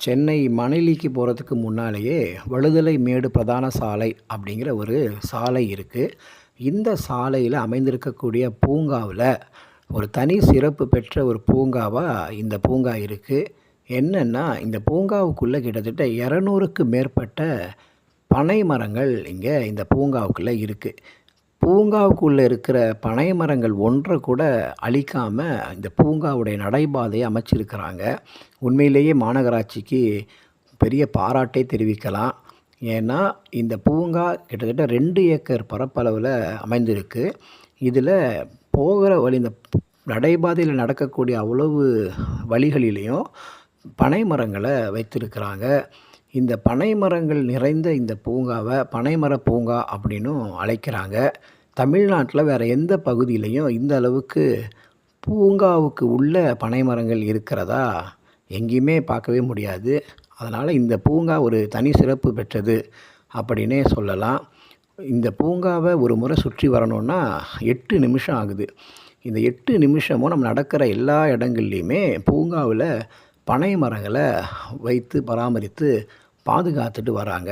சென்னை மணலிக்கு போகிறதுக்கு முன்னாலேயே வழுதலை மேடு பிரதான சாலை அப்படிங்கிற ஒரு சாலை இருக்குது. இந்த சாலையில் அமைந்திருக்கக்கூடிய பூங்காவில் ஒரு தனி சிறப்பு பெற்ற ஒரு பூங்காவாக இந்த பூங்கா இருக்குது. என்னென்னா, இந்த பூங்காவுக்குள்ளே கிட்டத்தட்ட 200க்கு மேற்பட்ட பனை மரங்கள் இங்கே இந்த பூங்காவுக்குள்ளே இருக்குது. பூங்காவுக்குள்ளே இருக்கிற பனை மரங்கள் ஒன்றை கூட அழிக்காமல் இந்த பூங்காவுடைய நடைபாதையை அமைச்சிருக்கிறாங்க. உண்மையிலேயே மாநகராட்சிக்கு பெரிய பாராட்டே தெரிவிக்கலாம். ஏன்னா இந்த பூங்கா கிட்டத்தட்ட 2 ஏக்கர் பரப்பளவில் அமைந்திருக்கு. இதில் போகிற வழி, இந்த நடைபாதையில் நடக்கக்கூடிய அவ்வளவு வழிகளிலையும் பனை மரங்களை வைத்திருக்கிறாங்க. இந்த பனை மரங்கள் நிறைந்த இந்த பூங்காவை பனைமர பூங்கா அப்படின்னும் அழைக்கிறாங்க. தமிழ்நாட்டில் வேறு எந்த பகுதியிலையும் இந்த அளவுக்கு பூங்காவுக்கு உள்ள பனை மரங்கள் இருக்கிறதா எங்கேயுமே பார்க்கவே முடியாது. அதனால் இந்த பூங்கா ஒரு தனி சிறப்பு பெற்றது அப்படின்னே சொல்லலாம். இந்த பூங்காவை ஒரு முறை சுற்றி வரணுன்னா 8 நிமிஷம் ஆகுது. இந்த 8 நிமிஷமும் நம்ம நடக்கிற எல்லா இடங்கள்லையுமே பூங்காவில் பனை மரங்களை வைத்து பராமரித்து பாதுகாத்துட்டு வராங்க.